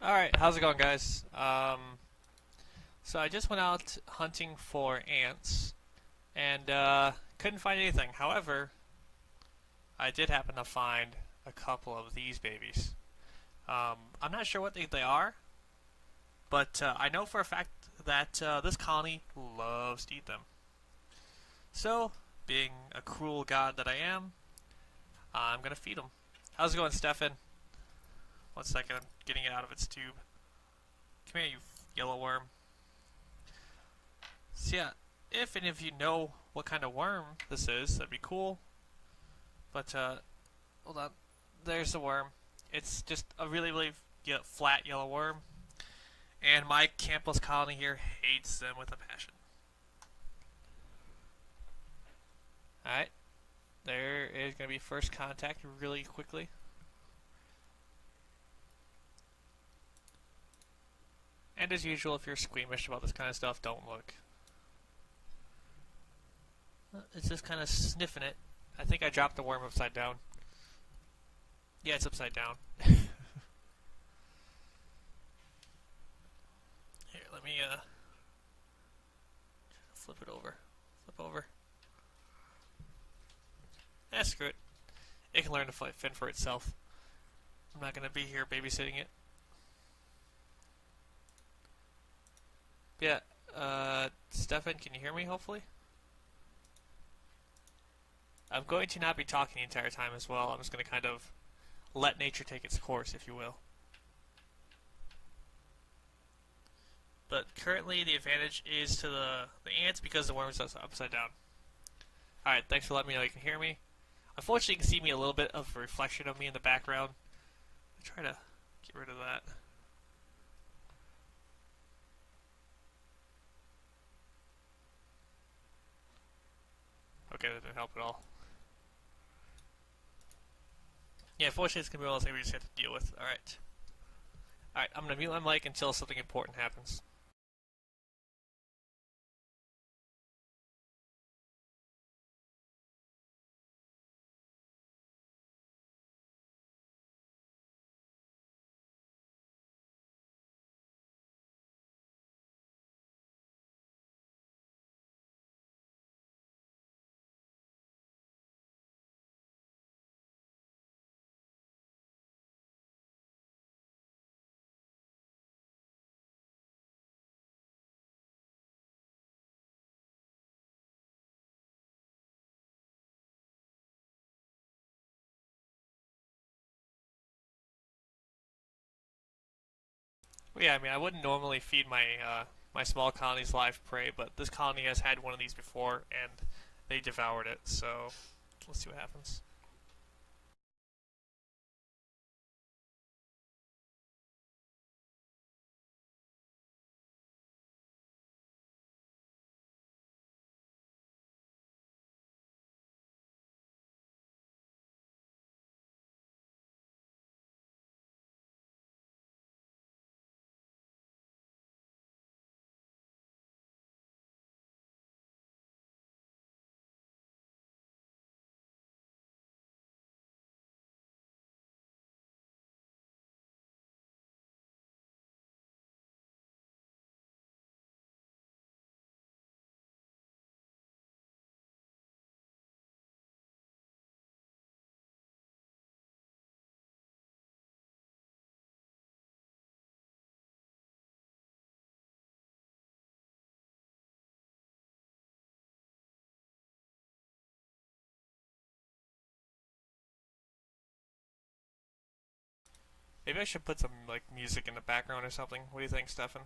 Alright, how's it going, guys? So I just went out hunting for ants and couldn't find anything. However, I did happen to find a couple of these babies. I'm not sure what they are, but I know for a fact that this colony loves to eat them. So, being a cruel god that I am, I'm gonna feed them. How's it going, Stefan? One second, I'm getting it out of its tube. Come here, you yellow worm. So yeah, if any of you know what kind of worm this is, that'd be cool. But hold on, there's the worm. It's just a really flat yellow worm, and my campus colony here hates them with a passion. All right, there is gonna be first contact really quickly. And as usual, if you're squeamish about this kind of stuff, don't look. It's just kind of sniffing it. I think I dropped the worm upside down. Yeah, it's upside down. Here, let me flip it over. Flip over. Screw it. It can learn to fend for itself. I'm not gonna be here babysitting it. Yeah, Stefan, can you hear me, hopefully? I'm going to not be talking the entire time as well. I'm just going to kind of let nature take its course, if you will. But currently the advantage is to the ants because the worm is upside down. Alright, thanks for letting me know you can hear me. Unfortunately, you can see me a little bit of a reflection of me in the background. I'll try to get rid of that. Okay, that didn't help at all. Yeah, unfortunately, it's going to be one of those things we just have to deal with. Alright. Alright, I'm going to mute my mic until something important happens. Well, yeah, I mean, I wouldn't normally feed my small colonies live prey, but this colony has had one of these before, and they devoured it, so let's see what happens. Maybe I should put some like music in the background or something. What do you think, Stefan?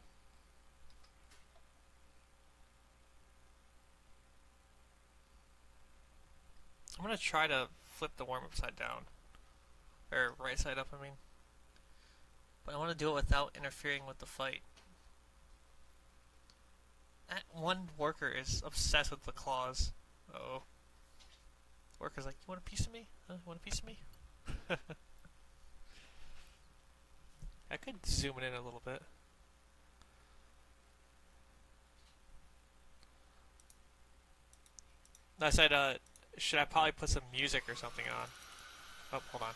I'm gonna try to flip the worm upside down. Or right side up, I mean. But I want to do it without interfering with the fight. That one worker is obsessed with the claws. Uh oh. Worker's like, you want a piece of me? Huh? You want a piece of me? I could zoom it in a little bit. I said, should I probably put some music or something on? Oh, hold on.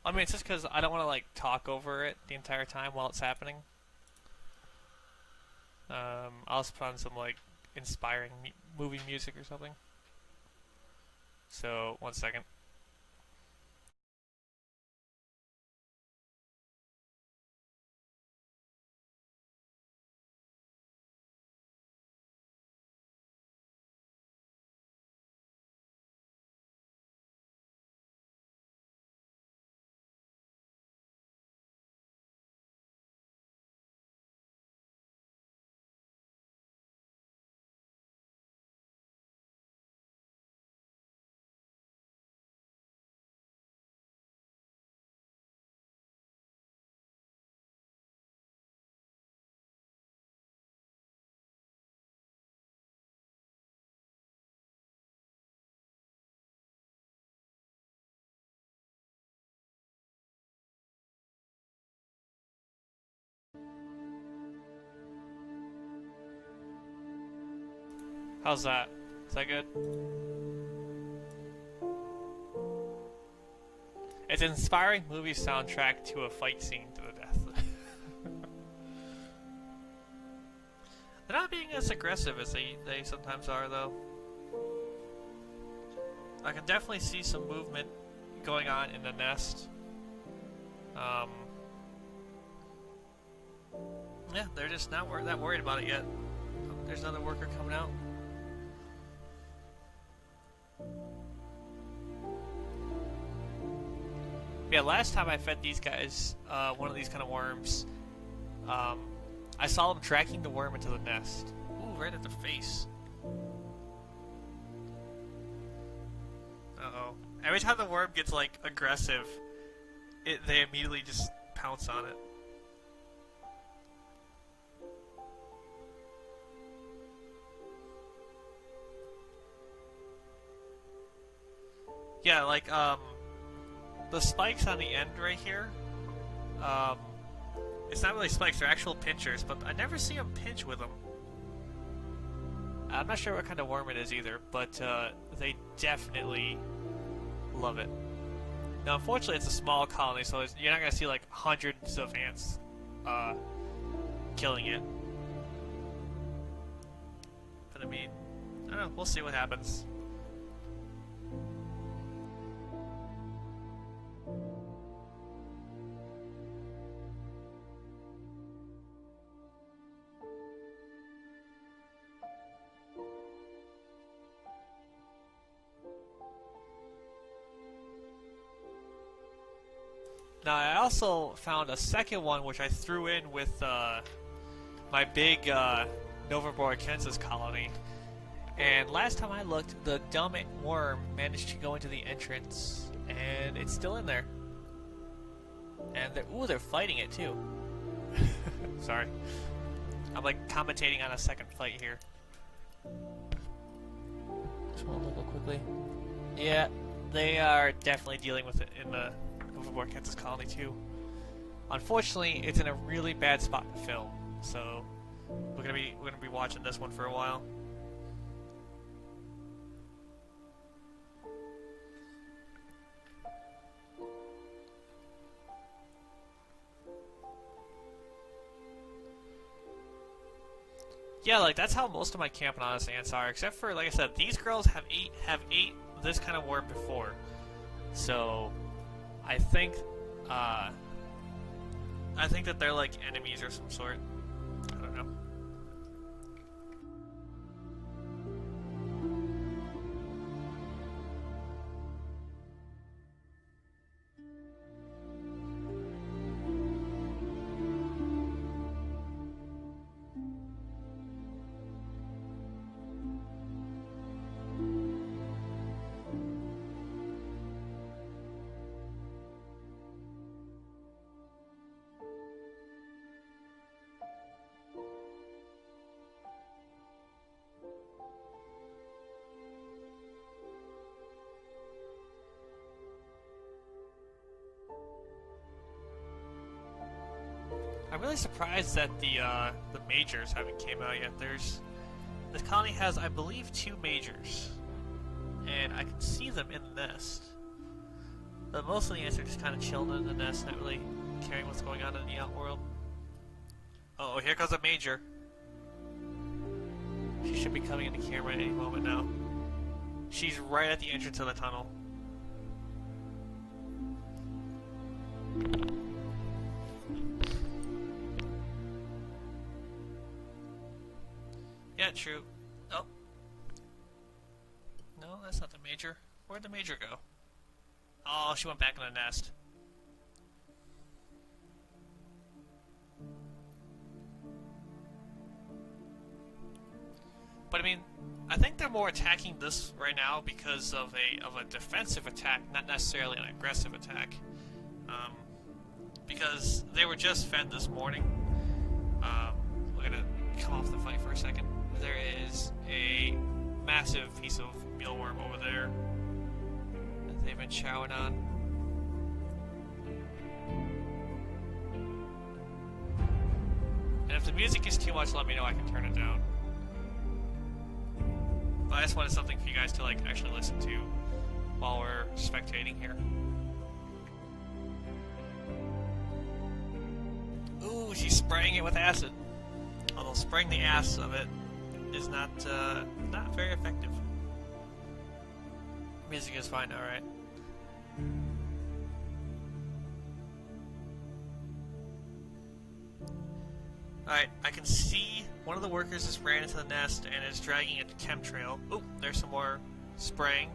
I mean, it's just because I don't want to like talk over it the entire time while it's happening. I'll just put on some like inspiring movie music or something. So, one second. How's that? Is that good? It's an inspiring movie soundtrack to a fight scene to the death. They're not being as aggressive as they sometimes are, though. I can definitely see some movement going on in the nest. Yeah, they're just not that worried about it yet. There's another worker coming out. Yeah, last time I fed these guys one of these kind of worms, I saw them tracking the worm into the nest. Ooh, right at the face. Uh-oh. Every time the worm gets, like, aggressive, they immediately just pounce on it. Yeah, like, the spikes on the end right here, it's not really spikes, they're actual pinchers, but I never see them pinch with them. I'm not sure what kind of worm it is either, but they definitely love it. Now, unfortunately, it's a small colony, so you're not going to see like hundreds of ants killing it. But I mean, I don't know, we'll see what happens. Now, I also found a second one, which I threw in with my big Novobor colony. And last time I looked, the dumb worm managed to go into the entrance, and it's still in there. And they're fighting it too. Sorry, I'm like commentating on a second fight here. Just want to look real quickly. Yeah, they are definitely dealing with it in the Overboard Kansas colony too. Unfortunately, it's in a really bad spot to film, so we're gonna be watching this one for a while. Yeah, like that's how most of my Camp Near ants are, except for, like I said, these girls have ate this kind of worm before, so I think that they're like enemies or some sort. I don't know. I'm really surprised that the majors haven't came out yet. This colony has, I believe, 2 majors, and I can see them in the nest. But most of the ants are just kind of chilling in the nest, not really caring what's going on in the outworld. Oh, here comes a major. She should be coming into camera at any moment now. She's right at the entrance of the tunnel. Yeah, true. Oh. No, that's not the major. Where'd the major go? Oh, she went back in the nest. But I mean, I think they're more attacking this right now because of a defensive attack, not necessarily an aggressive attack. Because they were just fed this morning. We're gonna come off the fight for a second. There is a massive piece of mealworm over there that they've been chowing on. And if the music is too much, let me know. I can turn it down. But I just wanted something for you guys to like actually listen to while we're spectating here. Ooh, she's spraying it with acid. Although spraying the ass of it is not very effective. Music is fine, alright. Alright, I can see one of the workers has ran into the nest and is dragging a chemtrail. Oop, there's some more spraying.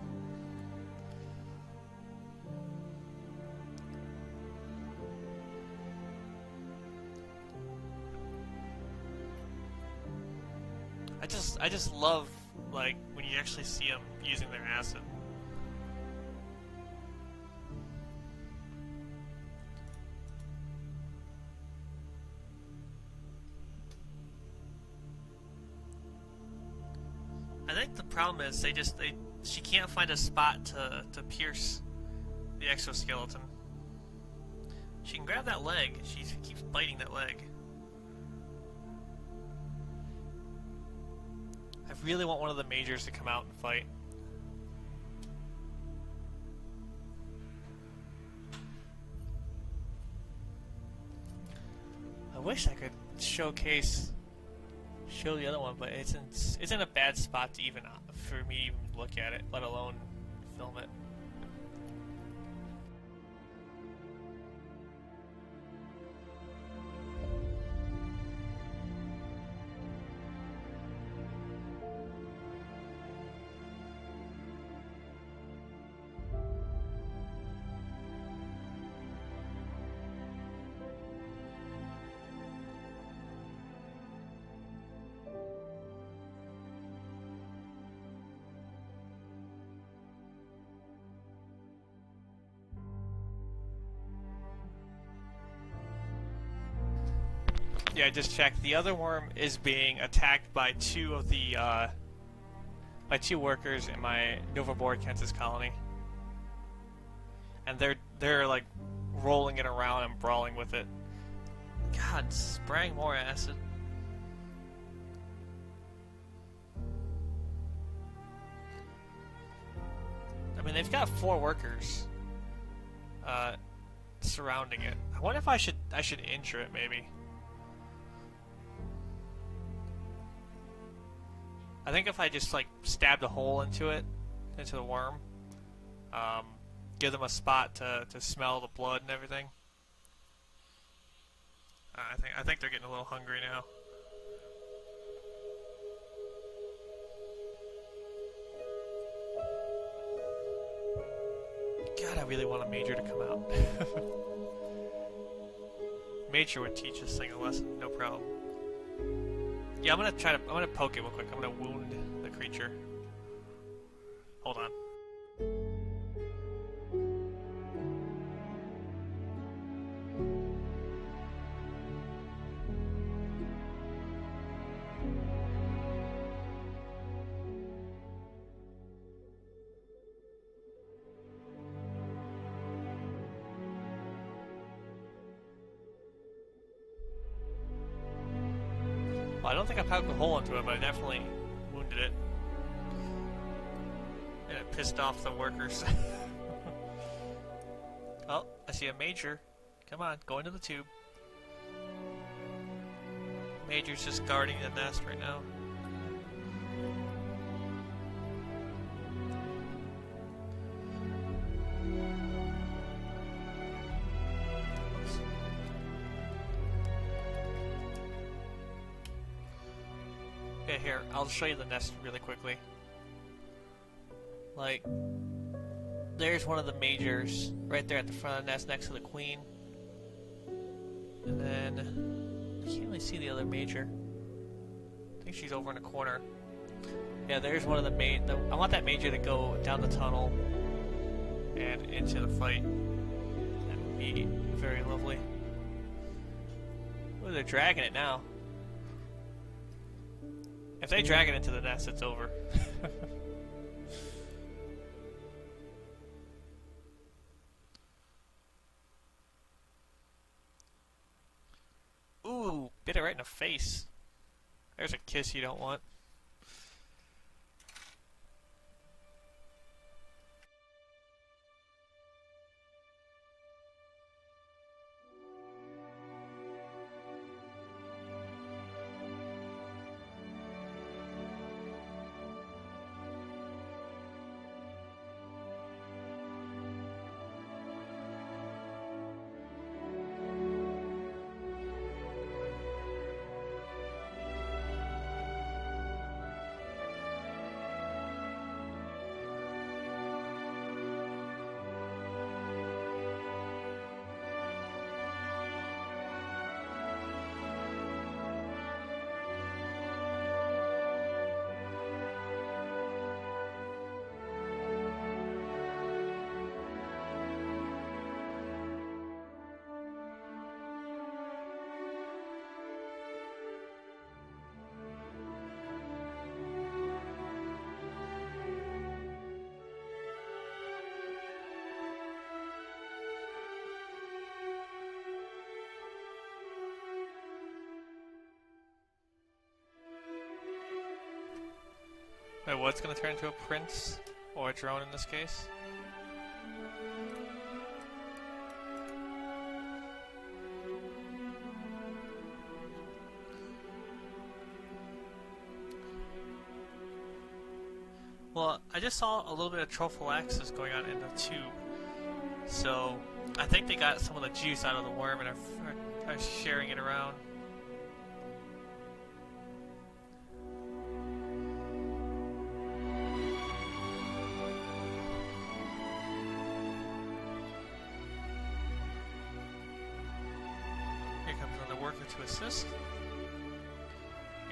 I just love, like, when you actually see them using their acid. I think the problem is she can't find a spot to pierce the exoskeleton. She can grab that leg. She keeps biting that leg. I really want one of the majors to come out and fight. I wish I could show the other one, but it's in a bad spot to even for me to even look at it, let alone film it. Yeah, I just checked. The other worm is being attacked by two workers in my Nova Kansas colony, and they're like rolling it around and brawling with it. God, spraying more acid. I mean, they've got 4 workers surrounding it. I wonder if I should injure it maybe. I think if I just like stabbed a hole into the worm, give them a spot to smell the blood and everything. I think they're getting a little hungry now. God, I really want a major to come out. Major would teach this thing a lesson, no problem. Yeah, I'm gonna poke it real quick. I'm gonna wound the creature. Hold on. Well, I don't think I poked a hole into it, but I definitely wounded it. And it pissed off the workers. I see a major. Come on, go into the tube. Major's just guarding the nest right now. Okay, here, I'll show you the nest really quickly. Like, there's one of the majors right there at the front of the nest next to the queen. And then, I can't really see the other major. I think she's over in the corner. Yeah, there's one of the I want that major to go down the tunnel and into the fight. That would be very lovely. Oh, they're dragging it now. If they drag it into the nest, it's over. Ooh, bit it right in the face. There's a kiss you don't want. Wait, what's gonna turn into a prince? Or a drone in this case? Well, I just saw a little bit of trophallaxis going on in the tube. So, I think they got some of the juice out of the worm and are sharing it around. Here comes another worker to assist.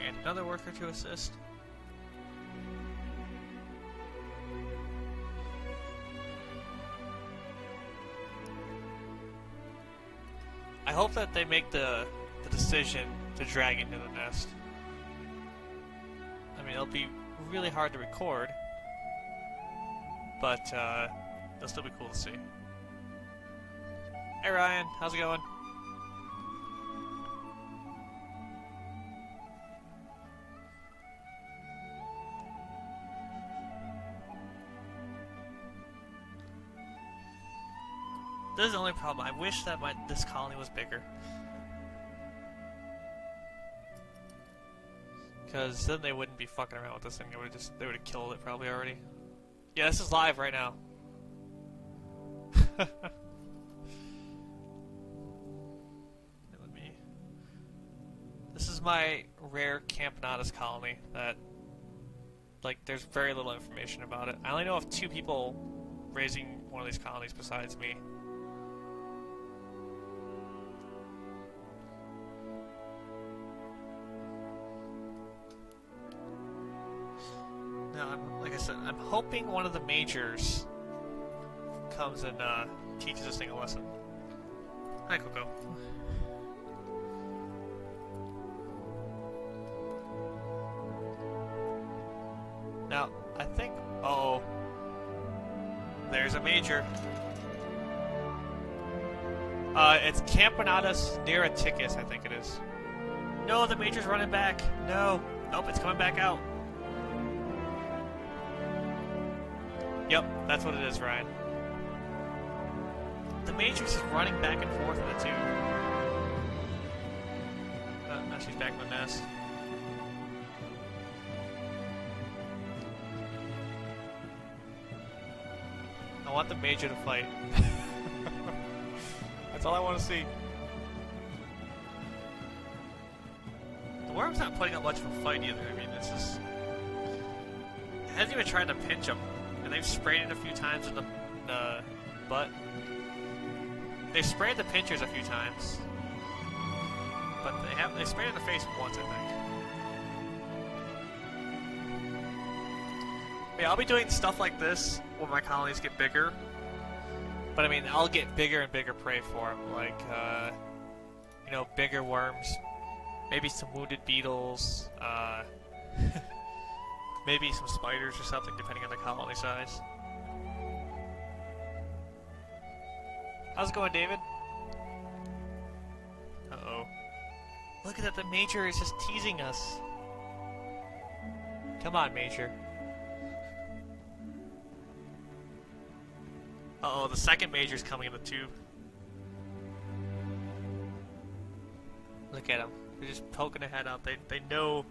And another worker to assist. I hope that they make the decision to drag into the nest. I mean, it'll be really hard to record, but it'll still be cool to see. Hey Ryan, how's it going? This is the only problem. I wish that this colony was bigger. Because then they wouldn't be fucking around with this thing. They would have killed it probably already. Yeah, this is live right now. This is my rare Camponatus colony that, like, there's very little information about it. I only know of 2 people raising one of these colonies besides me. Like I said, I'm hoping one of the majors comes and teaches this thing a lesson. Hi, Coco. Now, I think... Uh-oh. There's a major. It's Camponatus Near, I think it is. No, the major's running back. No. Nope, it's coming back out. Yep, that's what it is, Ryan. The Matrix is running back and forth in the tube. Now she's back in the nest. I want the Major to fight. That's all I want to see. The worm's not putting up much of a fight either. I mean, it's just... It hasn't even tried to pinch him. And they've sprayed it a few times in the butt. They've sprayed the pinchers a few times. But they sprayed it in the face once, I think. Yeah, I'll be doing stuff like this when my colonies get bigger. But I mean, I'll get bigger and bigger prey for them. Like, you know, bigger worms. Maybe some wounded beetles. Maybe some spiders or something, depending on the colony size. How's it going, David? Uh-oh. Look at that, the Major is just teasing us. Come on, Major. Uh-oh, the second Major's coming in the tube. Look at them. They're just poking their head out. They know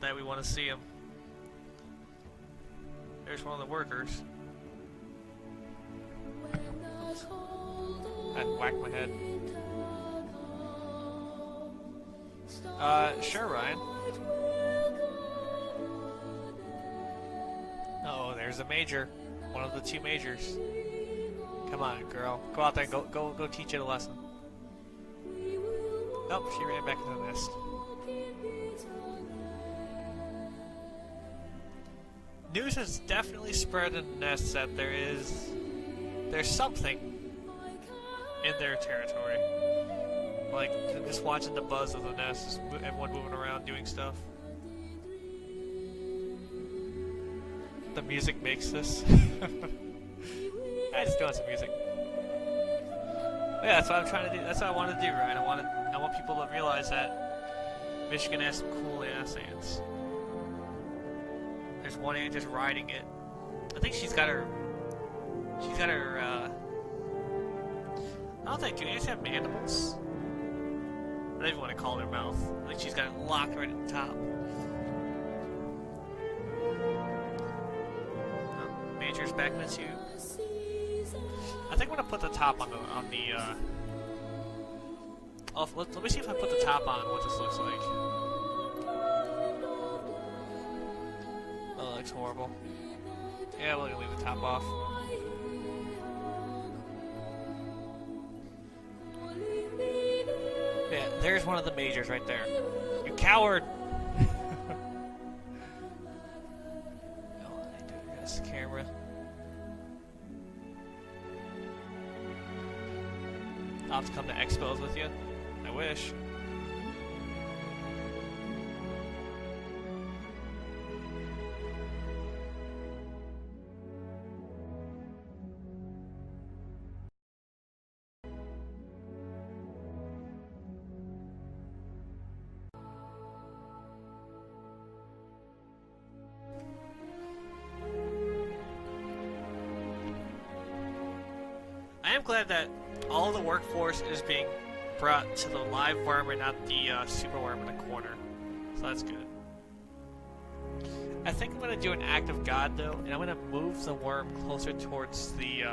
that we want to see them. There's one of the workers. Oops. I whacked my head. Sure, Ryan. Uh-oh, there's a Major. One of the two Majors. Come on, girl. Go out there and go teach it a lesson. Oh, she ran back into the nest. News has definitely spread in the nest that there's something in their territory. Like, just watching the buzz of the nest, everyone moving around doing stuff. The music makes this. I just doing some music. But yeah, that's what I'm trying to do. That's what I want to do, right? I want people to realize that Michigan has some cool ass ants. There's one ant just riding it. I think she's got her. I don't think, do ants have mandibles? I don't even want to call their mouth. I think she's got it locked right at the top. Oh, Major's back in the tube. I think I'm gonna put the top on the let me see if I put the top on what this looks like. Oh, that looks horrible. Yeah, we're gonna leave the top off. Yeah, there's one of the Majors right there. You coward! Oh, I do this camera. I'll have to come to expos with you. I wish. I am glad that all the workforce is being brought to the live worm and not the super worm in the corner. So that's good. I think I'm going to do an act of God, though, and I'm going to move the worm closer towards the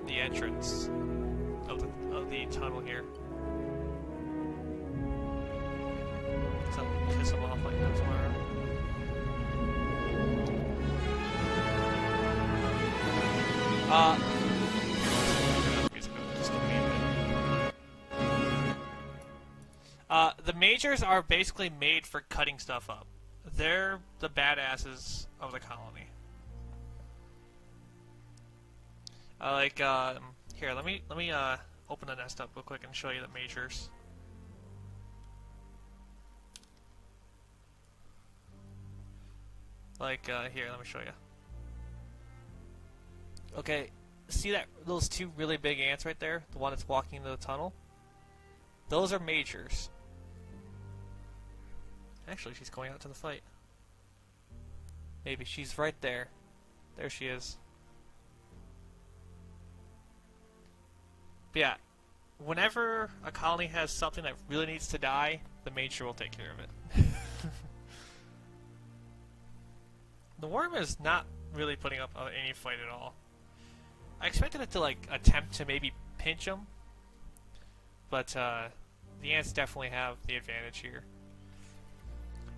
entrance of the tunnel here. So piss them off like no tomorrow. The Majors are basically made for cutting stuff up. They're the badasses of the colony. Here, let me open the nest up real quick and show you the Majors. Here, let me show you. Okay, see those two really big ants right there? The one that's walking into the tunnel? Those are Majors. Actually, she's going out to the fight. Maybe she's right there. There she is. But yeah, whenever a colony has something that really needs to die, the major will take care of it. The worm is not really putting up any fight at all. I expected it to like attempt to maybe pinch him, but the ants definitely have the advantage here.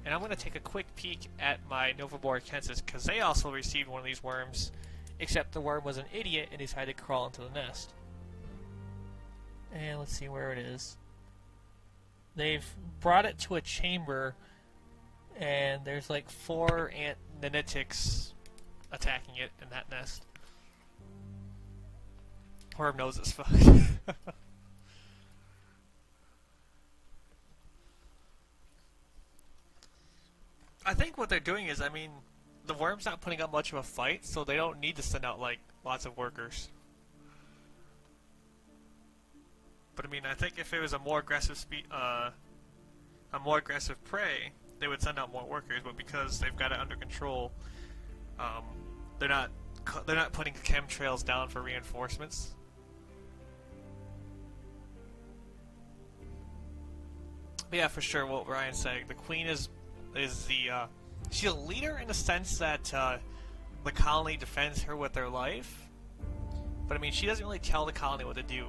And I'm going to take a quick peek at my Novaboracensis because they also received one of these worms, except the worm was an idiot and decided to crawl into the nest. And let's see where it is. They've brought it to a chamber, and there's like 4 ant nanitics attacking it in that nest. Worm knows it's fucked. I think what they're doing is, I mean, the worm's not putting up much of a fight, so they don't need to send out like lots of workers. But I mean, I think if it was a more aggressive prey, they would send out more workers. But because they've got it under control, they're not putting chemtrails down for reinforcements. But yeah, for sure, what Ryan's saying, the queen is she's a leader in the sense that the colony defends her with their life. But I mean, she doesn't really tell the colony what to do.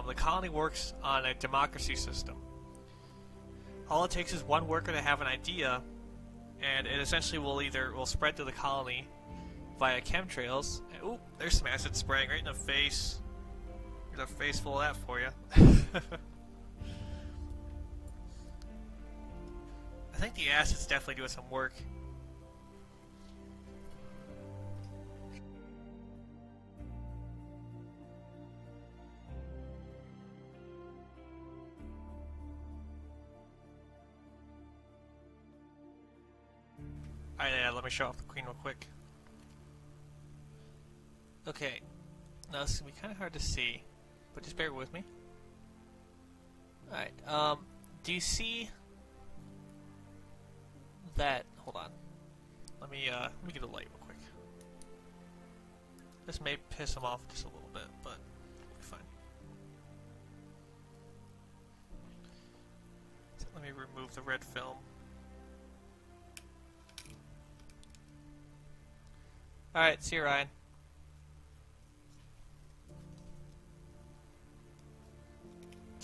The colony works on a democracy system. All it takes is one worker to have an idea, and it essentially will spread to the colony via chemtrails. And, ooh, there's some acid spraying right in the face. There's a face full of that for you. I think the acid's definitely doing some work. Alright, yeah, let me show off the queen real quick. Okay, now this is going to be kind of hard to see, but just bear with me. Alright, do you see that? Hold on. Let me get a light real quick. This may piss him off just a little bit, but it'll be fine. So let me remove the red film. Alright, see you, Ryan.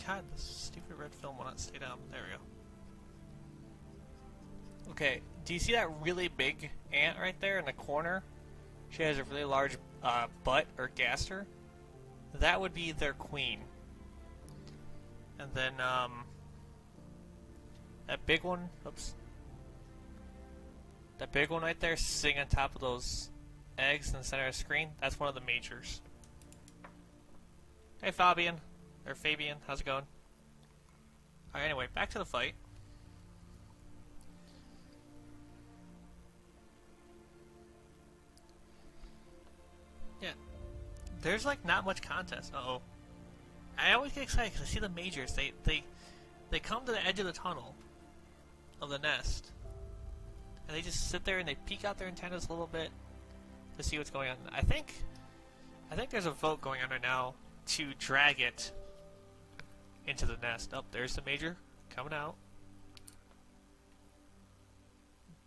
God, this stupid red film will not stay down. There we go. Okay, do you see that really big ant right there in the corner? She has a really large butt or gaster. That would be their queen. And then, that big one, oops. That big one right there sitting on top of those eggs in the center of the screen, that's one of the majors. Hey Fabian, or Fabian, how's it going? Alright, anyway, back to the fight. Yeah, there's like not much contest. Uh-oh. I always get excited because I see the majors. They come to the edge of the tunnel of the nest, and they just sit there and they peek out their antennas a little bit to see what's going on. I think there's a vote going on right now to drag it into the nest. Oh, there's the major coming out.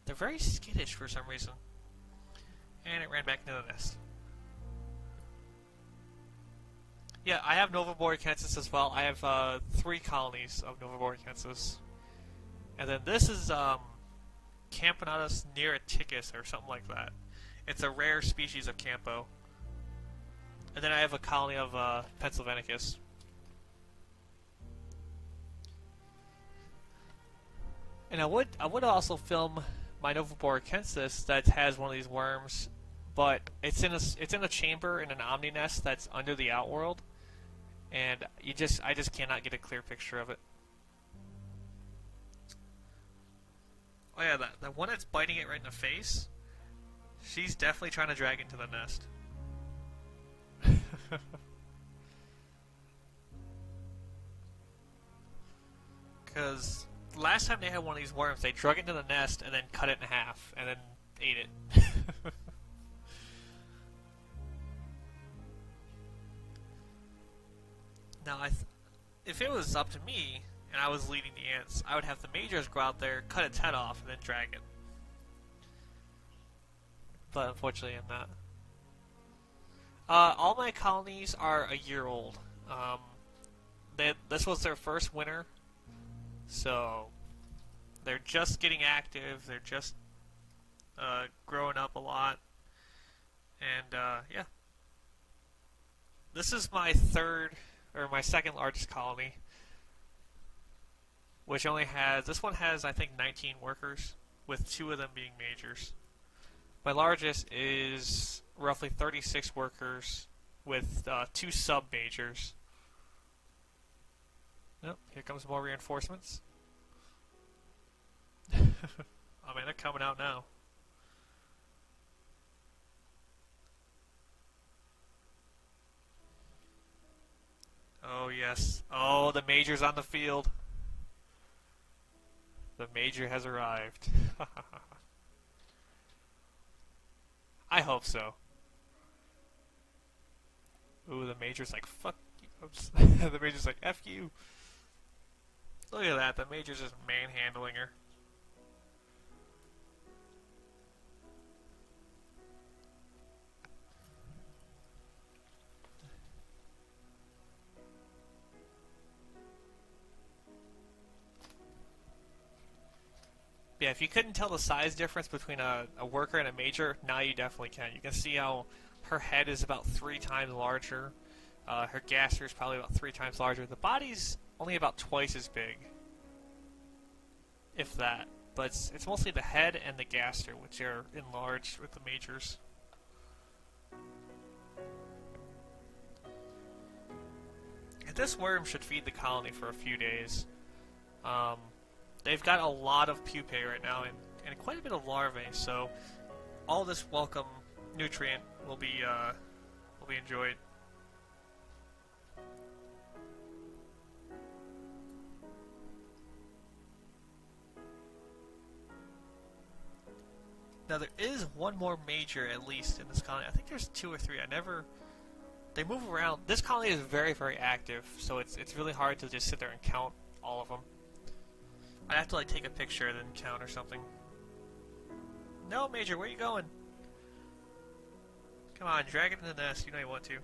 They're very skittish for some reason. And it ran back into the nest. Yeah, I have Novaboracensis as well. I have 3 colonies of Novaboracensis. And then this is Campo Near or something like that. It's a rare species of Campo. And then I have a colony of Pennsylvanicus. And I would also film my Novaboracensis that has one of these worms, but it's in a chamber in an omni nest that's under the outworld, and I just cannot get a clear picture of it. Oh yeah, the one that's biting it right in the face. She's definitely trying to drag into the nest. Because last time they had one of these worms, they drug it into the nest and then cut it in half and then ate it. Now, if it was up to me and I was leading the ants, I would have the majors go out there, cut its head off, and then drag it. But unfortunately, I'm not. All my colonies are a year old. This was their first winter, so they're just getting active. They're just growing up a lot, and yeah. This is my my second largest colony, which only has, this one has, I think, 19 workers, with 2 of them being majors. My largest is roughly 36 workers, with 2 sub-majors. Yep, here comes more reinforcements. Oh man, they're coming out now. Oh yes. Oh, the major's on the field. The major has arrived. I hope so. Ooh, the major's like, fuck you. Oops. The major's like, F you. Look at that, the major's just manhandling her. Yeah, if you couldn't tell the size difference between a worker and a major, now you definitely can. You can see how her head is about 3 times larger. Her gaster is probably about 3 times larger. The body's only about twice as big, if that. But it's mostly the head and the gaster, which are enlarged with the majors. And this worm should feed the colony for a few days. They've got a lot of pupae right now and quite a bit of larvae, so all this welcome nutrient will be enjoyed. Now there is one more major at least in this colony. I think there's 2 or 3. They move around. This colony is very, very active, so it's really hard to just sit there and count all of them. I'd have to like take a picture and then count or something. No, Major, where are you going? Come on, drag it in the nest. You know you want to.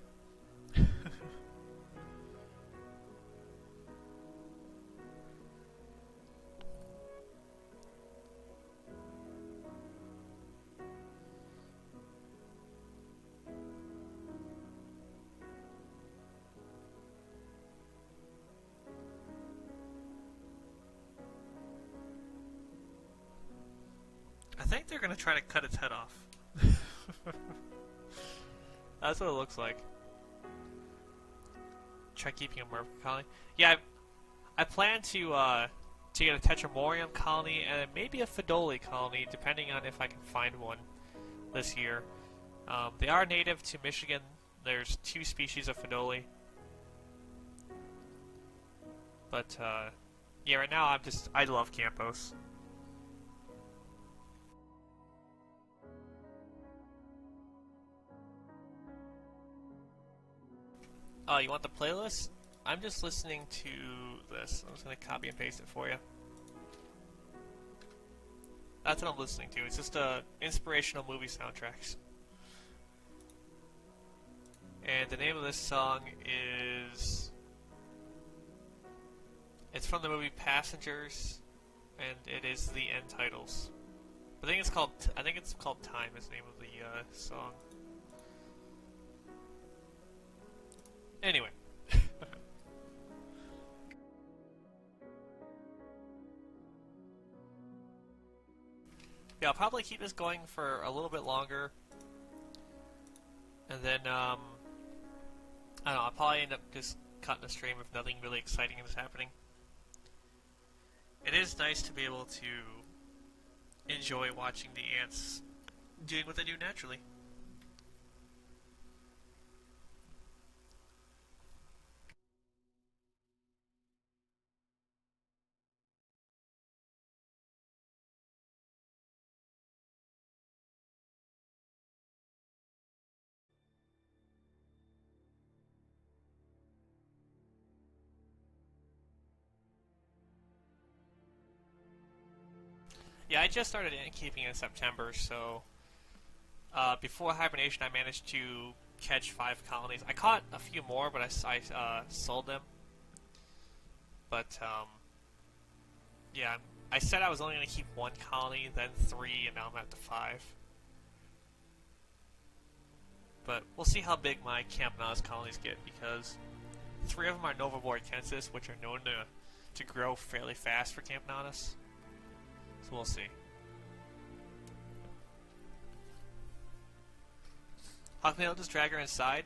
I think they're going to try to cut its head off. That's what it looks like. Try keeping a merfolk colony. Yeah, I plan to get a Tetramorium colony and maybe a Fidoli colony, depending on if I can find one this year. They are native to Michigan. There's 2 species of Fidoli. But yeah, right now I love Campos. Oh, you want the playlist? I'm just listening to this. I'm just going to copy and paste it for you. That's what I'm listening to. It's just inspirational movie soundtracks. And the name of this song is... It's from the movie Passengers, and it is the end titles. I think it's called Time is the name of the song. Anyway. Yeah, I'll probably keep this going for a little bit longer. And then, I don't know, I'll probably end up just cutting the stream if nothing really exciting is happening. It is nice to be able to enjoy watching the ants doing what they do naturally. Yeah, I just started ant keeping in September, so before hibernation, I managed to catch 5 colonies. I caught a few more, but I sold them. But yeah, I said I was only going to keep 1 colony, then 3, and now I'm at the 5. But we'll see how big my Campanaz colonies get, because 3 of them are Novaboritensis, which are known to grow fairly fast for Campanaz. So we'll see. How can they let this dragger inside?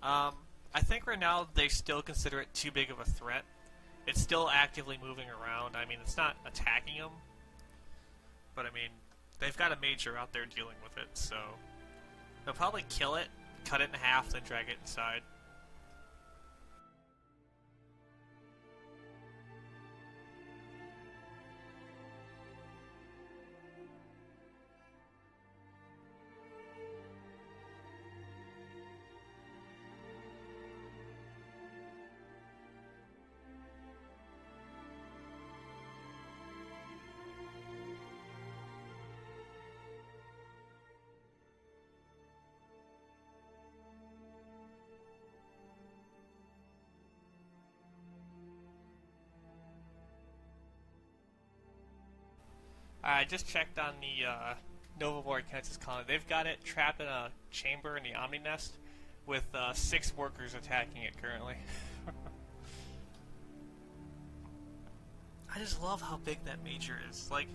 I think right now they still consider it too big of a threat. It's still actively moving around. I mean, it's not attacking them, but I mean, they've got a major out there dealing with it, so they'll probably kill it, cut it in half, then drag it inside. I just checked on the Novaboritensis colony. They've got it trapped in a chamber in the Omni Nest with 6 workers attacking it currently. I just love how big that major is. Like,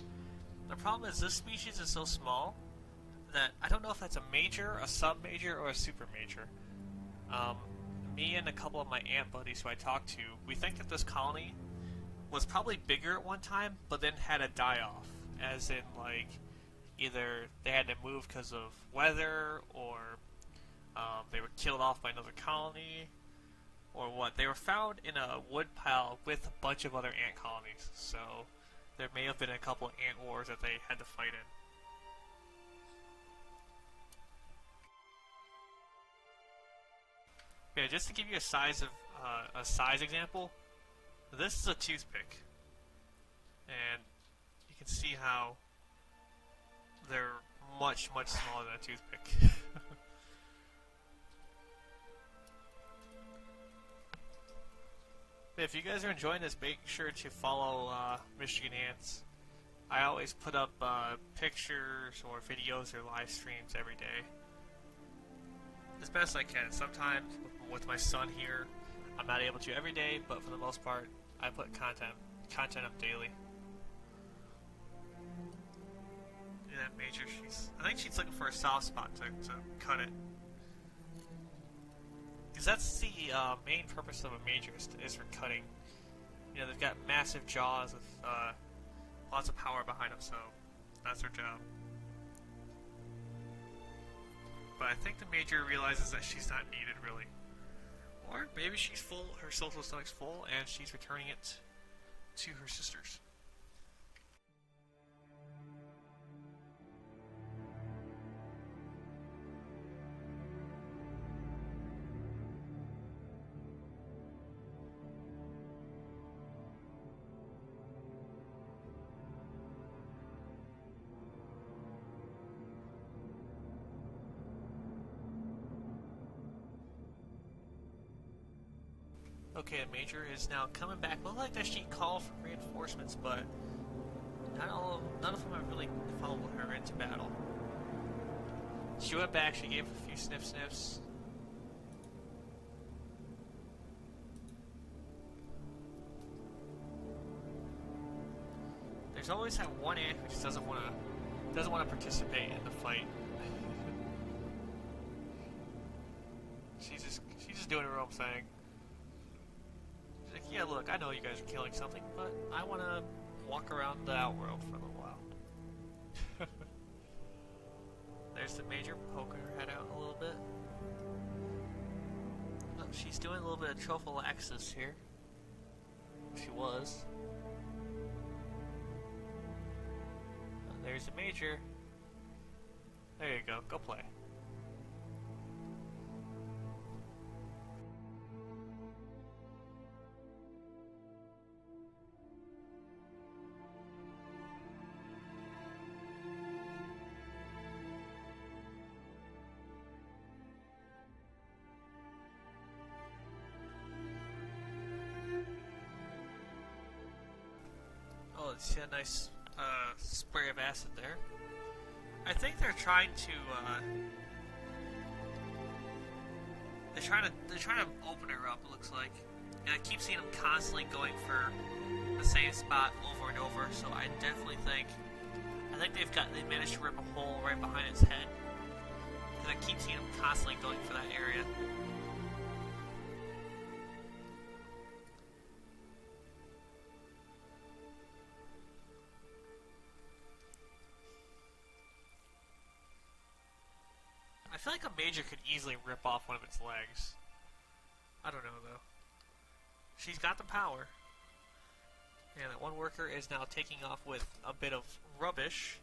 the problem is this species is so small that I don't know if that's a major, a sub-major, or a super major. Me and a couple of my ant buddies who I talked to, we think that this colony was probably bigger at one time, but then had a die-off. As in, like, either they had to move because of weather, or they were killed off by another colony, or what. They were found in a wood pile with a bunch of other ant colonies, so there may have been a couple of ant wars that they had to fight in. Yeah, just to give you a size example, this is a toothpick, and you can see how they're much smaller than a toothpick. If you guys are enjoying this, make sure to follow Michigan Ants. I always put up pictures or videos or live streams every day, as best I can. Sometimes with my son here, I'm not able to every day, but for the most part, I put content up daily. Yeah, that major, I think she's looking for a soft spot to cut it. Because that's the main purpose of a major is for cutting. You know, they've got massive jaws with lots of power behind them, so that's their job. But I think the major realizes that she's not needed, really. Or maybe she's full, her social stomach's full, and she's returning it to her sisters. Okay, the major is now coming back. Looked like that she called for reinforcements, but none of them have really followed her into battle. She went back, she gave a few sniffs. There's always that one ant who just doesn't want to participate in the fight. She's just doing her own thing. She's like, yeah, look, I know you guys are killing something, but I want to walk around the outworld for a little while. There's the major poking her head out a little bit. Oh, she's doing a little bit of trophallaxis here. She was. And there's the major. There you go. Go play. see a nice spray of acid there. I think they're trying to they're trying to open her up. It looks like, and I keep seeing them constantly going for the same spot over and over. So I definitely think they managed to rip a hole right behind its head, because I keep seeing them constantly going for that area. I feel like a major could easily rip off one of its legs. I don't know, though. She's got the power. And that one worker is now taking off with a bit of rubbish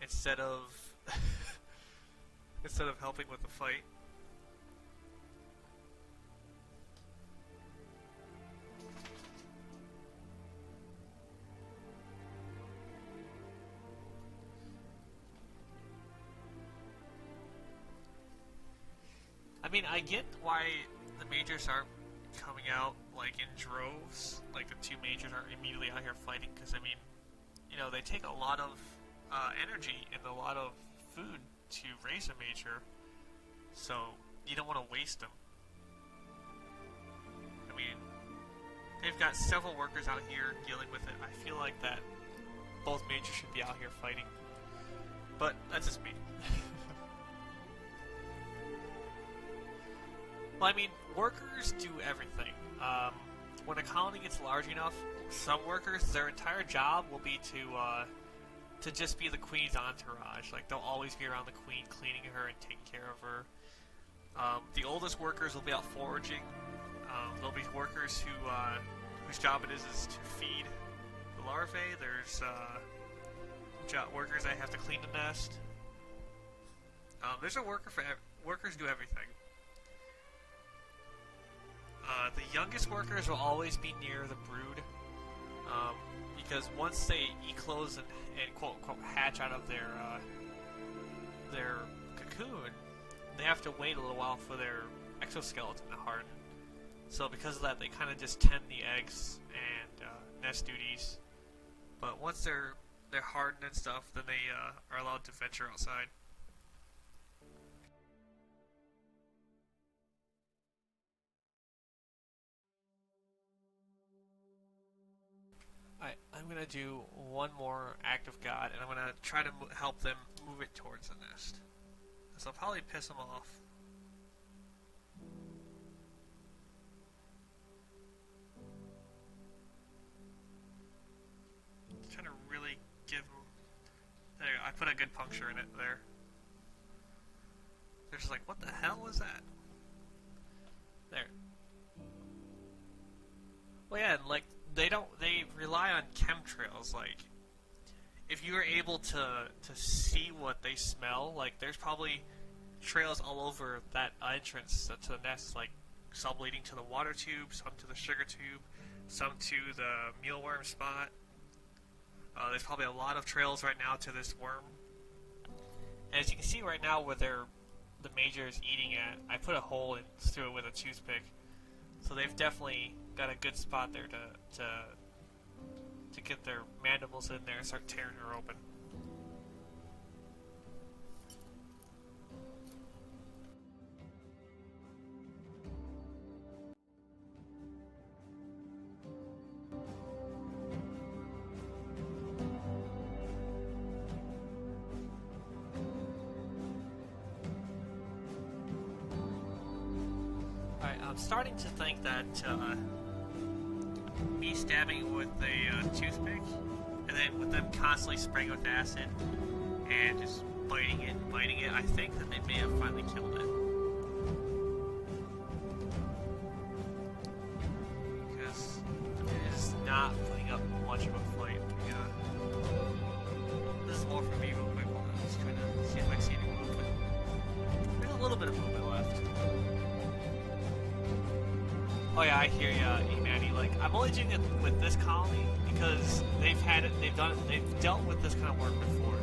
instead of instead of helping with the fight. I mean, I get why the majors aren't coming out, like, in droves. Like, the two majors aren't immediately out here fighting, because, I mean, you know, they take a lot of energy and a lot of food to raise a major, so you don't want to waste them. I mean, they've got several workers out here dealing with it. I feel like that both majors should be out here fighting. But that's just me. Well, I mean, workers do everything. When a colony gets large enough, some workers, their entire job will be to just be the queen's entourage. Like, they'll always be around the queen, cleaning her and taking care of her. The oldest workers will be out foraging. There'll be workers whose job it is to feed the larvae. There's workers that have to clean the nest. There's a worker for workers do everything. The youngest workers will always be near the brood, because once they eclose and quote unquote hatch out of their cocoon, they have to wait a little while for their exoskeleton to harden. So because of that, they kind of just tend the eggs and nest duties. But once they're hardened and stuff, then they are allowed to venture outside. I'm going to do one more act of God, and I'm going to try to help them move it towards the nest. So I'll probably piss them off. Trying to really give them... There you go. I put a good puncture in it there. They're just like, what the hell was that? There. Well, yeah, like, they rely on chemtrails. Like, if you are able to see what they smell, like, there's probably trails all over that entrance to the nest, like, some leading to the water tube, some to the sugar tube, some to the mealworm spot. There's probably a lot of trails right now to this worm. And as you can see right now where the major is eating at, I put a hole in through it with a toothpick. So they've definitely got a good spot there to get their mandibles in there and start tearing her open. I'm starting to think that me stabbing with a toothpick, and then with them constantly spraying with acid and just biting it, I think that they may have finally killed it. Because it is not putting up much of a fight. Yeah. This is more for me real quick. I'm just trying to see if I see any movement. There's a little bit of movement left. Oh yeah, I hear ya, Manny. Like, I'm only doing it with this colony because they've dealt with this kind of work before.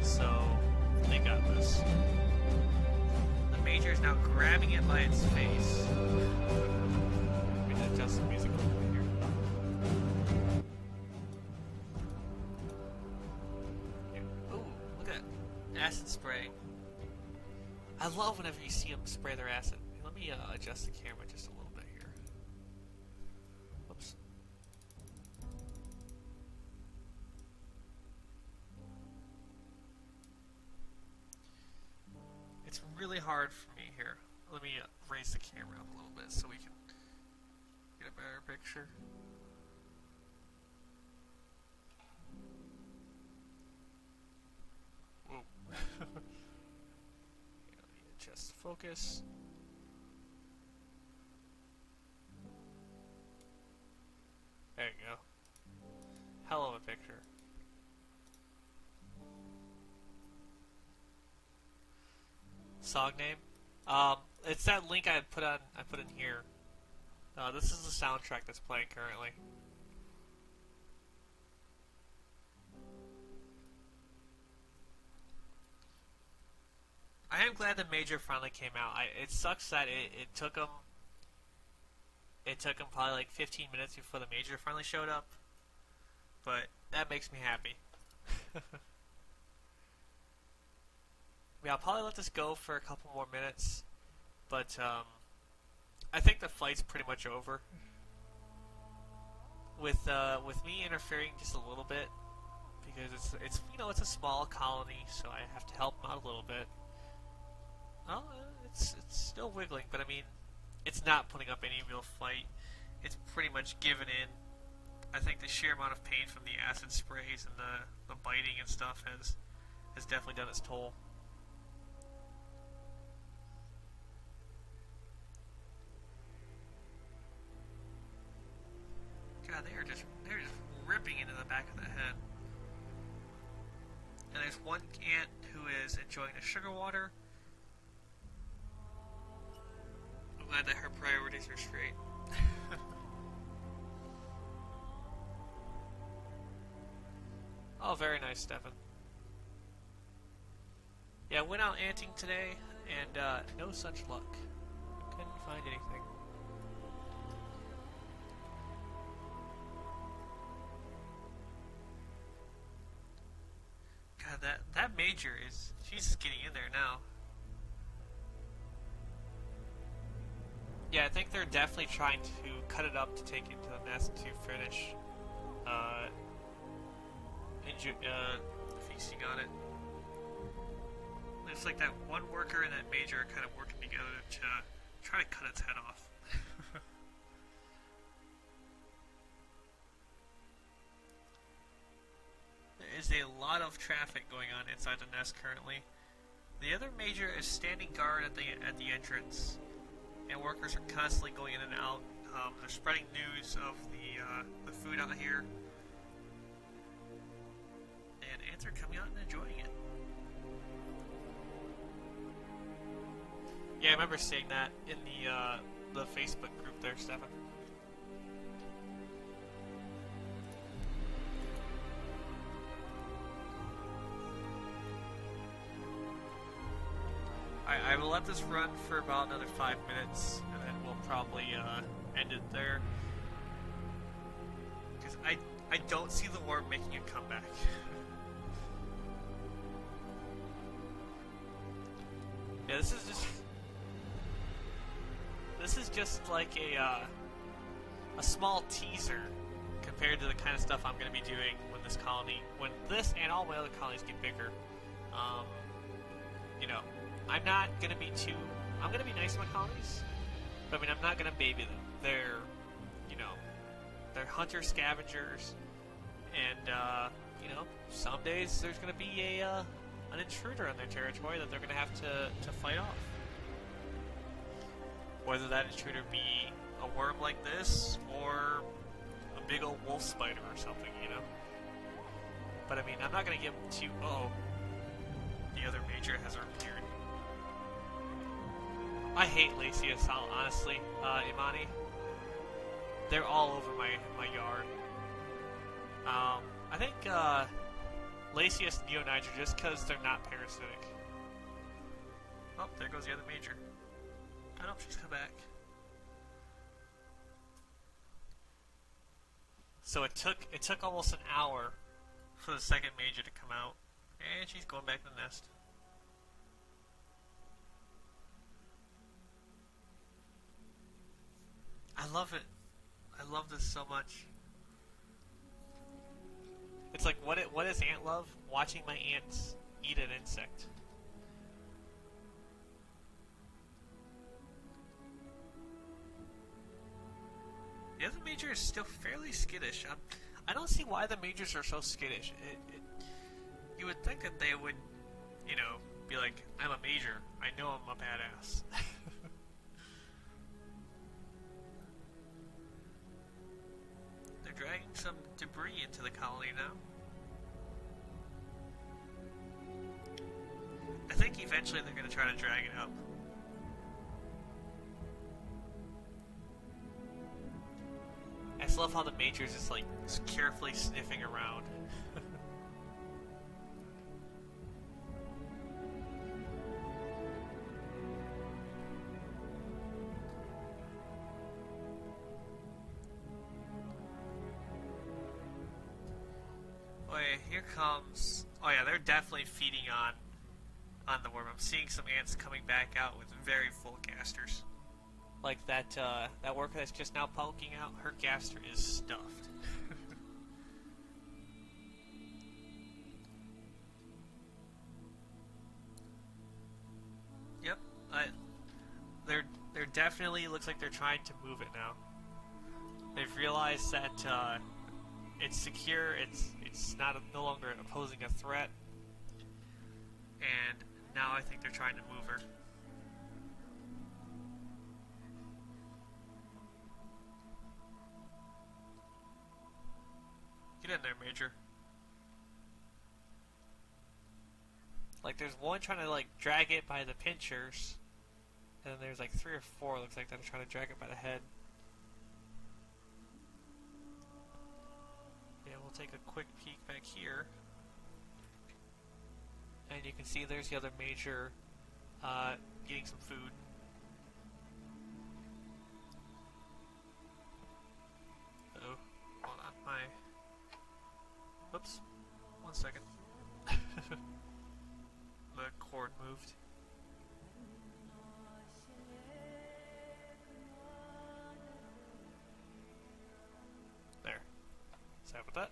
So, they got this. The major is now grabbing it by its face. Let me adjust the music a little bit here. acid spray. I love whenever you see them spray their acid. Let me adjust the camera just a little bit here. Whoops. It's really hard for me here. Let me raise the camera up a little bit so we can get a better picture. Whoa. Let me adjust focus. There you go. Hell of a picture. Song name? It's that link I put in here. This is the soundtrack that's playing currently. I am glad the Major finally came out. It sucks that it took them. It took them probably like 15 minutes before the Major finally showed up, but that makes me happy. Yeah, I'll probably let this go for a couple more minutes, but I think the fight's pretty much over. With me interfering just a little bit, because it's it's a small colony, so I have to help them out a little bit. Well, it's still wiggling, but I mean, it's not putting up any real fight. It's pretty much given in. I think the sheer amount of pain from the acid sprays and the biting and stuff has definitely done its toll. God, they're just ripping into the back of the head. And there's one ant who is enjoying the sugar water. I'm glad that her priorities are straight. Oh, very nice, Stefan. Yeah, went out anting today, and no such luck. Couldn't find anything. God, that Major she's getting in there now. Yeah, I think they're definitely trying to cut it up to take it to the nest to finish feasting on it. Looks like that one worker and that Major are kind of working together to try to cut its head off. There is a lot of traffic going on inside the nest currently. The other Major is standing guard at the entrance, and workers are constantly going in and out. They're spreading news of the food out here, and ants are coming out and enjoying it. Yeah, I remember seeing that in the Facebook group there, Stefan. I will let this run for about another 5 minutes, and then we'll probably end it there. Because I don't see the worm making a comeback. Yeah, this is just like a small teaser compared to the kind of stuff I'm going to be doing when this and all my other colonies get bigger. I'm not going to be I'm going to be nice to my colonies, but I mean, I'm not going to baby them. They're hunter scavengers, and some days there's going to be an intruder on their territory that they're going to have to fight off. Whether that intruder be a worm like this or a big old wolf spider or something, But I mean, I'm not going to give them to. The other Major has appeared. I hate Lasius, honestly, Imani. They're all over my yard. I think Lasius neoniger just because they're not parasitic. Oh, there goes the other Major. I hope she's come back. So it took almost an hour for the second Major to come out, and she's going back to the nest. I love it. I love this so much. It's like, what does ant love? Watching my ants eat an insect. The other major is still fairly skittish. I don't see why the majors are so skittish. You would think that they would, you know, be like, I'm a major. I know I'm a badass. They're dragging some debris into the colony now. I think eventually they're going to try to drag it up. I just love how the majors is like carefully sniffing around. Oh yeah, here comes. Oh yeah, they're definitely feeding on the worm. I'm seeing some ants coming back out with very full gasters. Like that worker that's just now poking out, her gaster is stuffed. Yep, they're definitely looks like they're trying to move it now. They've realized that it's secure. It's no longer posing a threat, and now I think they're trying to move her. Get in there, Major. Like, there's one trying to, like, drag it by the pinchers. And then there's, like, 3 or 4, looks like, that are trying to drag it by the head. Yeah, we'll take a quick peek back here. And you can see there's the other Major getting some food. Uh-oh. Hold on, Whoops. 1 second. The cord moved. There. Sorry about that.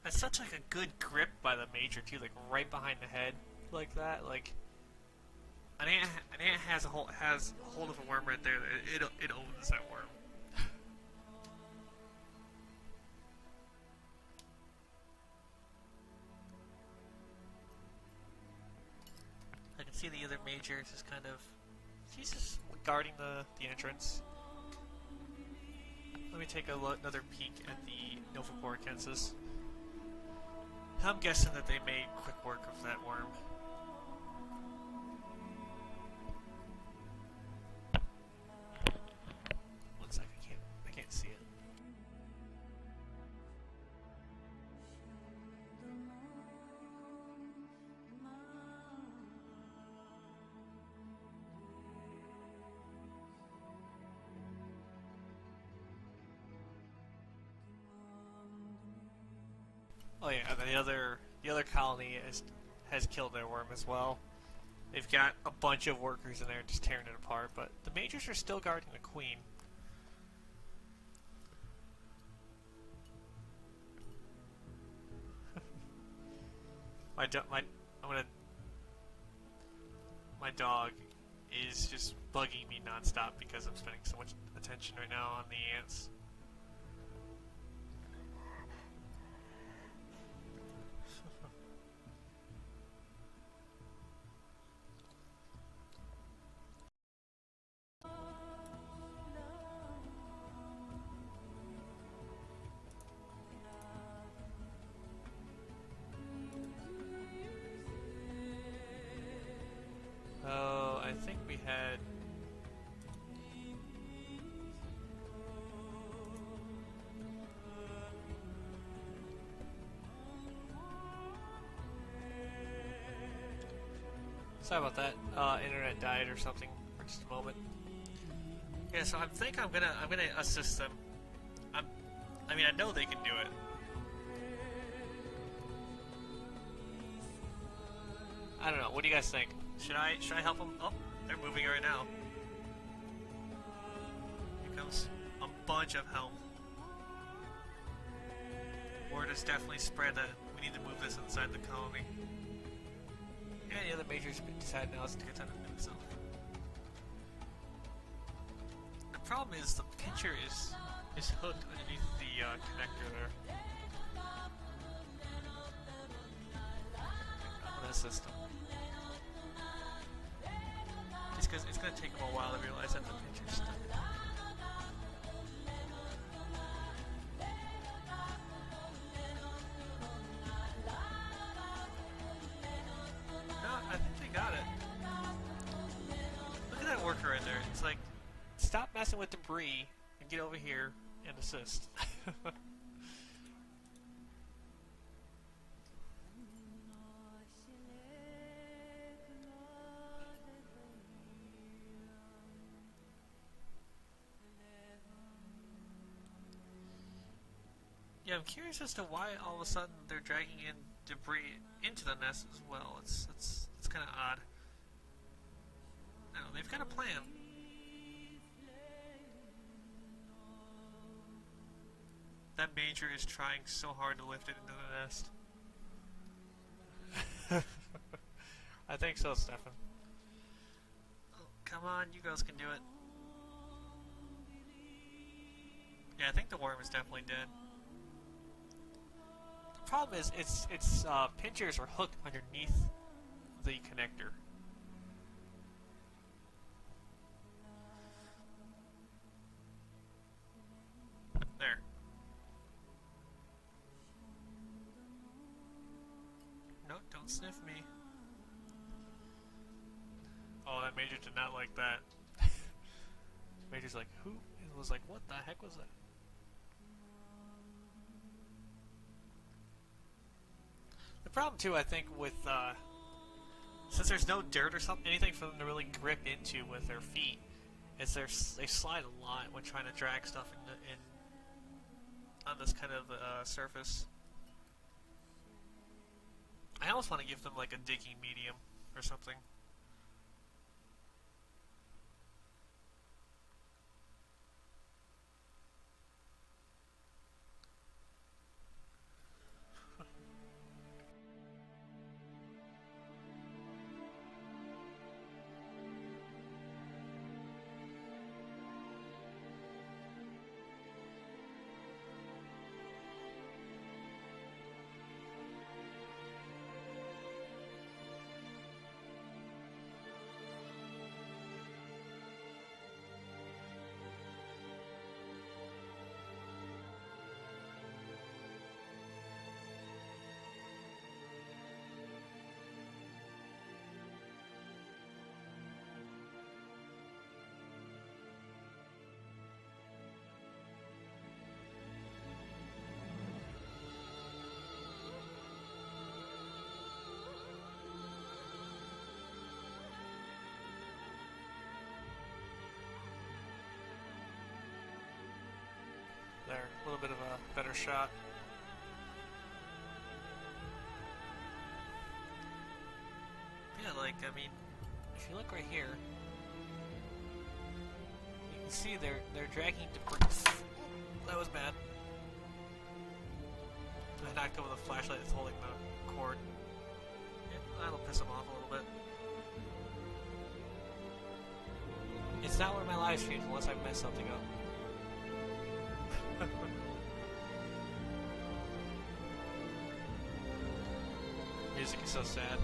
That's such like a good grip by the Major too, like right behind the head, like that. Like an ant has hold of a worm right there. It owns that worm. I can see the other Major is just kind of, he's just guarding the entrance. Let me take another peek at the Novaporicensis. I'm guessing that they made quick work of that worm. Looks like I can't see it. Oh yeah, and the other colony has killed their worm as well. They've got a bunch of workers in there just tearing it apart, but the Majors are still guarding the queen. My dog is just bugging me nonstop because I'm spending so much attention right now on the ants. Oh, I think we had... Sorry about that. Internet died or something for just a moment. Yeah, so I think I'm gonna assist them. I mean, I know they can do it. I don't know. What do you guys think? Should I help them? Oh, they're moving right now. Here comes a bunch of help. Word is definitely spread that we need to move this inside the colony. And the other majors decide now is a good time to move itself. The problem is the pincher is hooked underneath the connector there. I'm gonna assist him. Just because it's gonna take him a while to realize that the pincher's stuck. Worker in there. It's like, stop messing with debris and get over here and assist. Yeah, I'm curious as to why all of a sudden they're dragging in debris into the nest as well. It's kind of odd. No, they've got a plan. That major is trying so hard to lift it into the nest. I think so, Stefan. Oh, come on, you girls can do it. Yeah, I think the worm is definitely dead. The problem is, its pinchers are hooked underneath the connector. There. No, don't sniff me. Oh, that major did not like that. Major's like, who? It was like, what the heck was that? The problem too, I think, with since there's no dirt or something, anything for them to really grip into with their feet, is they slide a lot when trying to drag stuff in on this kind of surface. I almost want to give them like a digging medium or something. There, a little bit of a better shot. Yeah, like, I mean, if you look right here, you can see they're dragging debris. That was bad. I knocked over the flashlight that's holding the cord. Yeah, that'll piss them off a little bit. It's not one of my live streams unless I mess something up. Music is so sad.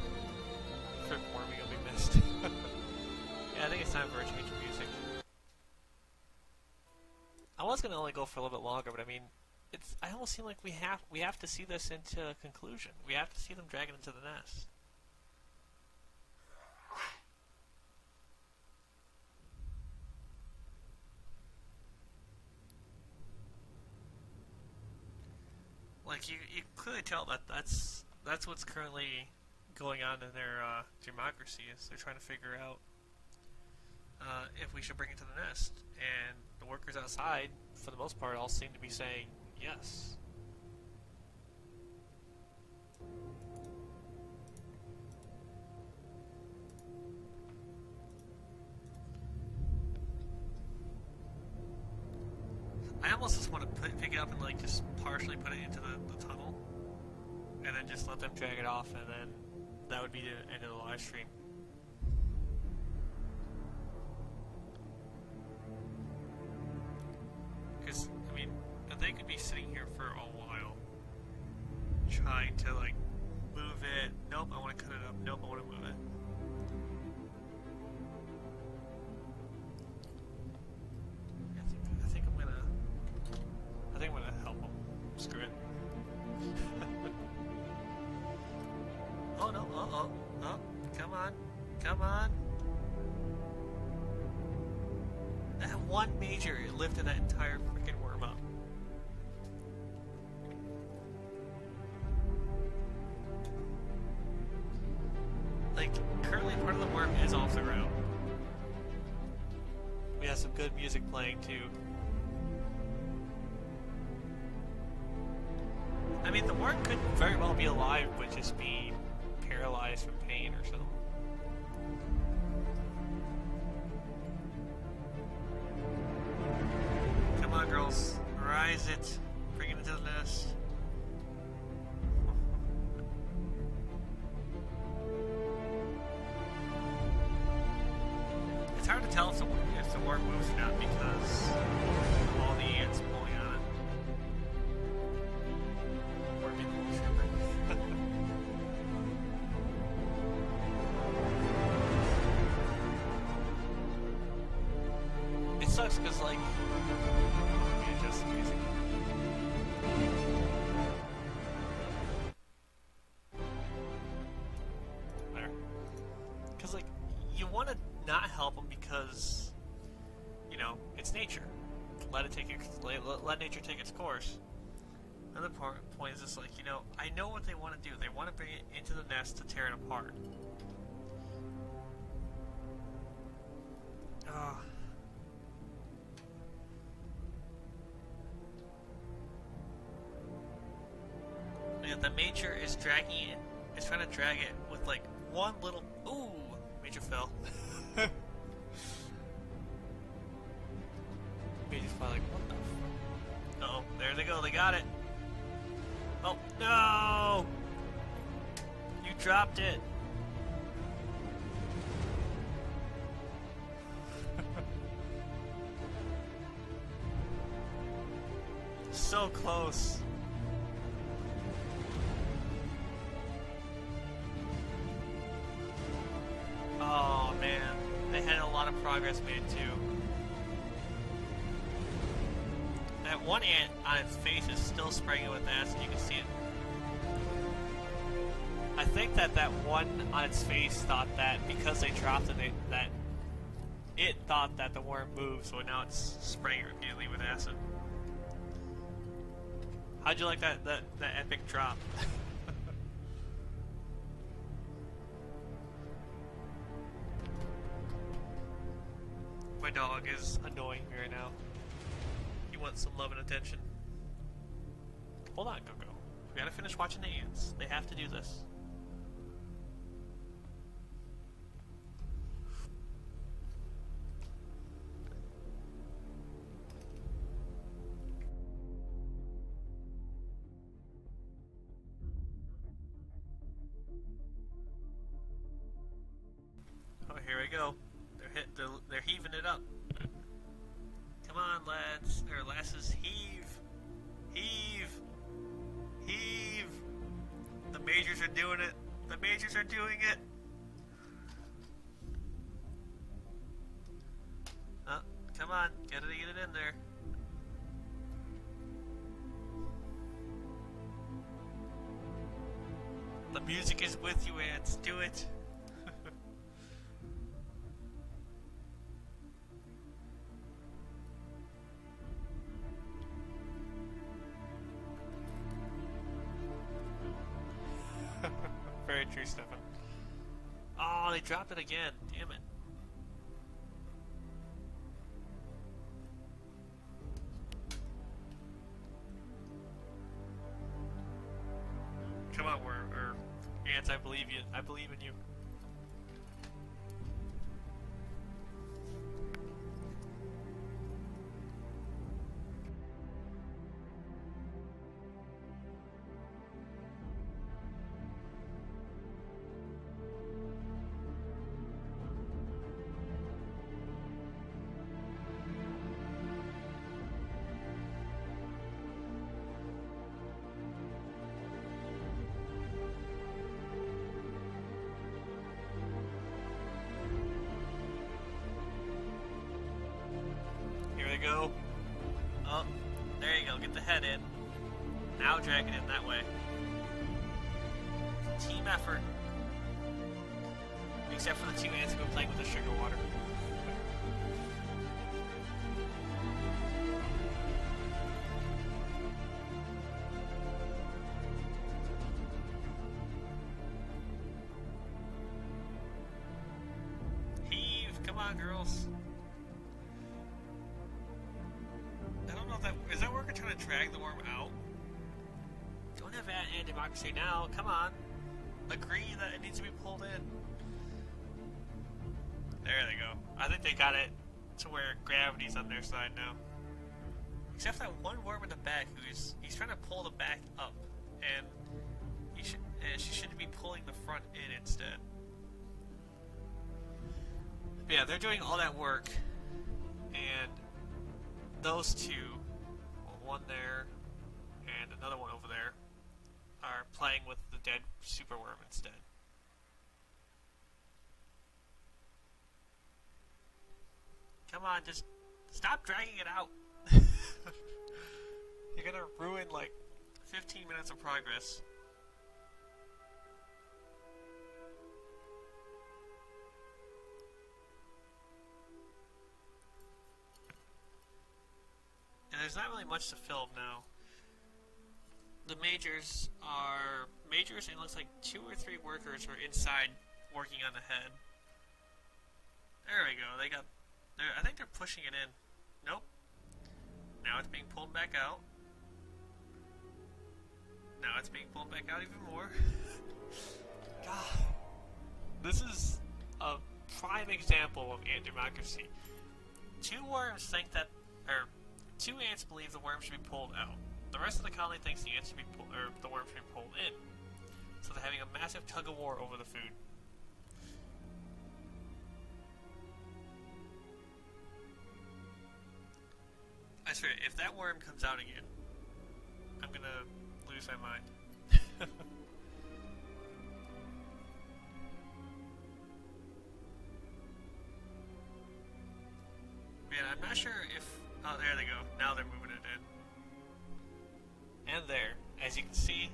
Trip warming will be missed. Yeah, I think it's time for a change of music. I was gonna only go for a little bit longer, but I mean, I almost seem like we have to see this into a conclusion. We have to see them drag it into the nest. Like, you clearly tell that that's what's currently going on in their democracy, is they're trying to figure out if we should bring it to the nest. And the workers outside, for the most part, all seem to be saying yes. I almost just want to pick it up and like just partially put it into the tunnel, and then just let them drag it off, and then that would be the end of the live stream. Because I mean, they could be sitting here for a while, trying to like move it. Nope, I want to cut it up. Nope, I want to move it. I think I'm gonna help him. Screw it. Oh no! Oh! Come on! Come on! That one major lifted that entire freaking worm up. Like, currently part of the worm is off the ground. We have some good music playing too. I mean, the worm could very well be alive, but just be paralyzed from pain or something. Come on, girls. Rise it. Bring it into the nest. It's hard to tell if the worm moves or not because of all the ants pulling on it. It sucks because, like, let me adjust the music. There. Because, like, you want to not help them because, you know, it's nature. Let nature take its course. Another point is just like, you know, I know what they want to do. They want to bring it into the nest to tear it apart. Yeah, the major is dragging it. It's trying to drag it with like one little. Ooh, major fell. Major's probably like, what the? Uh oh, there they go. They got it. Oh, no! You dropped it! So close. Oh, man. They had a lot of progress made, too. That one ant on its face is still spraying it with acid. You can see it. I think that one on its face thought that because they dropped it, that it thought that the worm moved, so now it's spraying it repeatedly with acid. How'd you like that epic drop? My dog is annoying me right now. Want some love and attention. Hold on, Coco. We gotta finish watching the ants. They have to do this. Oh, here we go. They're heaving it up. Come on, lads, or lasses, heave! Heave! Heave! The majors are doing it! The majors are doing it! Oh, come on, get it in there. The music is with you, ants, do it! Very true, Stefan. Oh, they dropped it again. Damn it. Come on, ants, I believe you. I believe in you. go. Oh, there you go. Get the head in. Now drag it in that way. Team effort. Except for the two ants who were playing with the sugar water. Heave! Come on, girls. I don't know if that... Is that worker trying to drag the worm out? Don't have anti-democracy now. Come on. Agree that it needs to be pulled in. There they go. I think they got it to where gravity's on their side now. Except for that one worm in the back he's trying to pull the back up, and she should be pulling the front in instead. But yeah, they're doing all that work, and those two, one there and another one over there, are playing with the dead superworm instead. Come on, just stop dragging it out. You're gonna ruin like 15 minutes of progress. And there's not really much to film now. The majors and it looks like 2 or 3 workers are inside working on the head. There we go. I think they're pushing it in. Nope. Now it's being pulled back out. Now it's being pulled back out even more. God. This is a prime example of ant democracy. 2 worms think that, or 2 ants believe the worm should be pulled out. The rest of the colony thinks the ants should be pulled, or the worm should be pulled in. So they're having a massive tug of war over the food. I swear, if that worm comes out again, I'm gonna lose my mind. Man, I'm not sure if... Oh, there they go. Now they're moving it in. And there, as you can see...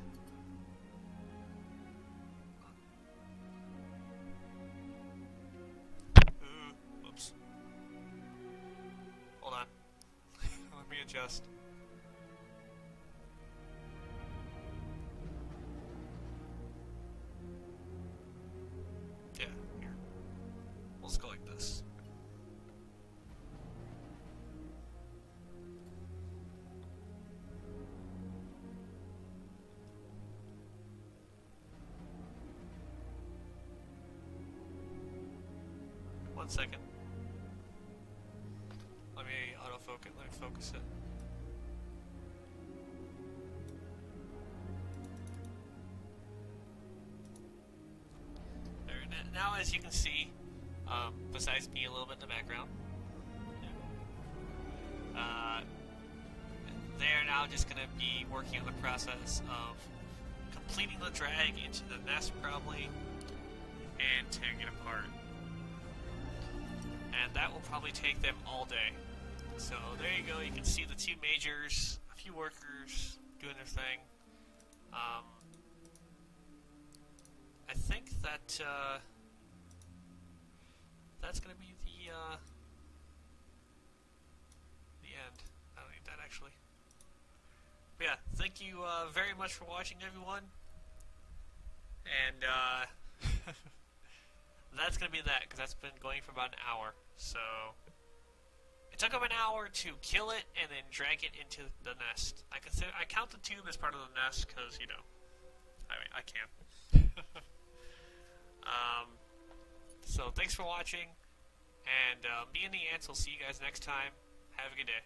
Ooh, whoops. Hold on. Let me adjust. Yeah, here. Let's go like this. One second. Let me autofocus. Let me focus it. There. Now, as you can see, besides me a little bit in the background, they are now just going to be working on the process of completing the drag into the nest, probably, and tearing it apart. And that will probably take them all day. So there you go, you can see the 2 majors, a few workers doing their thing. I think that that's going to be the end. I don't need that actually. But yeah, thank you very much for watching, everyone. And that's going to be that, because that's been going for about an hour. So it took them an hour to kill it and then drag it into the nest. I count the tube as part of the nest because, you know, I can. So thanks for watching, and me and the ants will see you guys next time. Have a good day.